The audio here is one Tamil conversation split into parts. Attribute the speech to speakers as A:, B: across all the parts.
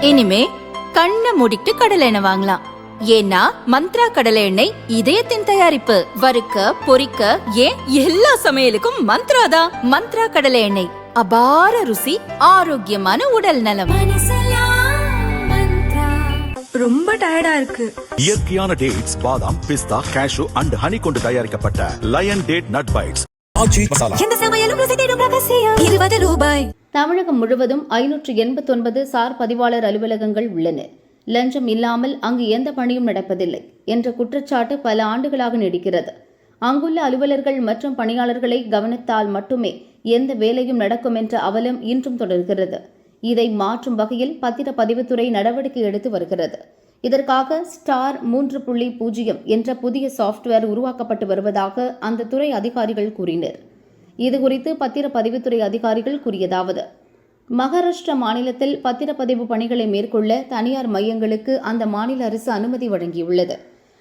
A: இனிமே கண்ணை மூடிட்டு கடலை எண்ணெய் வாங்கலாம். ஏன்னா மந்த்ரா கடலை எண்ணெய் இதயத்தின் தயாரிப்பு. வறுக்க பொரிக்க ஏன் எல்லா சமையலுக்கும் மந்த்ரா தான். மந்த்ரா கடலை எண்ணெய், அபார ருசி, ஆரோக்கியமான உடல் நலம்.
B: ரொம்ப டயர்டா இருக்கு.
C: இயற்கையான டேட்ஸ், பாதாம், பிஸ்தா, கேஷு அண்ட் ஹனி கொண்டு தயாரிக்கப்பட்ட லயன் டேட் நட் பைட்ஸ்.
D: தமிழகம் முழுவதும் 589 சார் பதிவாளர் அலுவலகங்கள் உள்ளன. லஞ்சம் இல்லாமல் அங்கு எந்த பணியும் நடப்பதில்லை என்ற குற்றச்சாட்டு பல ஆண்டுகளாக நீடிக்கிறது. அங்குள்ள அலுவலர்கள் மற்றும் பணியாளர்களை கவனித்தால் மட்டுமே எந்த வேலையும் நடக்கும் என்ற அவலம் இன்றும் தொடர்கிறது. இதை மாற்றும் வகையில் பத்திரப்பதிவுத்துறை நடவடிக்கை எடுத்து வருகிறது. இதற்காக ஸ்டார் 3.0 என்ற புதிய சாப்ட்வேர் உருவாக்கப்பட்டு வருவதாக அந்த துறை அதிகாரிகள் கூறினர். இதுகுறித்து பத்திரப்பதிவுத்துறை அதிகாரிகள் கூறியதாவது: மகாராஷ்டிரா மாநிலத்தில் பத்திரப்பதிவு பணிகளை மேற்கொள்ள தனியார் மையங்களுக்கு அந்த மாநில அரசு அனுமதி வழங்கியுள்ளது.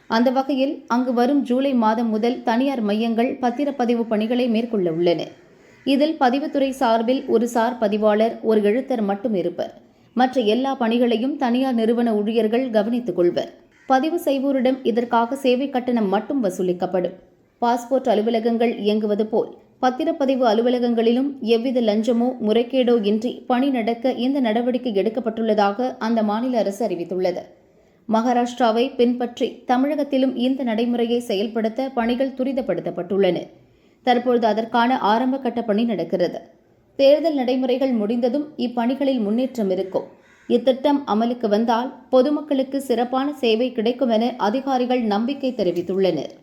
D: அந்த வகையில் அங்கு வரும் ஜூலை மாதம் முதல் தனியார் மையங்கள் பத்திரப்பதிவு பணிகளை மேற்கொள்ள உள்ளன. இதில் பதிவுத்துறை சார்பில் ஒரு சார் பதிவாளர், ஒரு எழுத்தர் மட்டும் இருப்பர். மற்ற எல்லா பணிகளையும் தனியார் நிறுவன ஊழியர்கள் கவனித்துக் கொள்வர். பதிவு செய்வோரிடம் இதற்காக சேவை கட்டணம் மட்டும் வசூலிக்கப்படும். பாஸ்போர்ட் அலுவலகங்கள் இயங்குவது போல் பத்திரப்பதிவு அலுவலகங்களிலும் எவ்வித லஞ்சமோ முறைகேடோ இன்றி பணி நடக்க இந்த நடவடிக்கை எடுக்கப்பட்டுள்ளதாக அந்த மாநில அரசு அறிவித்துள்ளது. மகாராஷ்டிராவை பின்பற்றி தமிழகத்திலும் இந்த நடைமுறையை செயல்படுத்த பணிகள் துரிதப்படுத்தப்பட்டுள்ளன. தற்பொழுது அதற்கான ஆரம்ப கட்ட பணி நடக்கிறது. தேர்தல் நடைமுறைகள் முடிந்ததும் இப்பணிகளில் முன்னேற்றம் இருக்கும். இத்திட்டம் அமலுக்கு வந்தால் பொதுமக்களுக்கு சிறப்பான சேவை கிடைக்கும் என அதிகாரிகள் நம்பிக்கை தெரிவித்துள்ளனர்.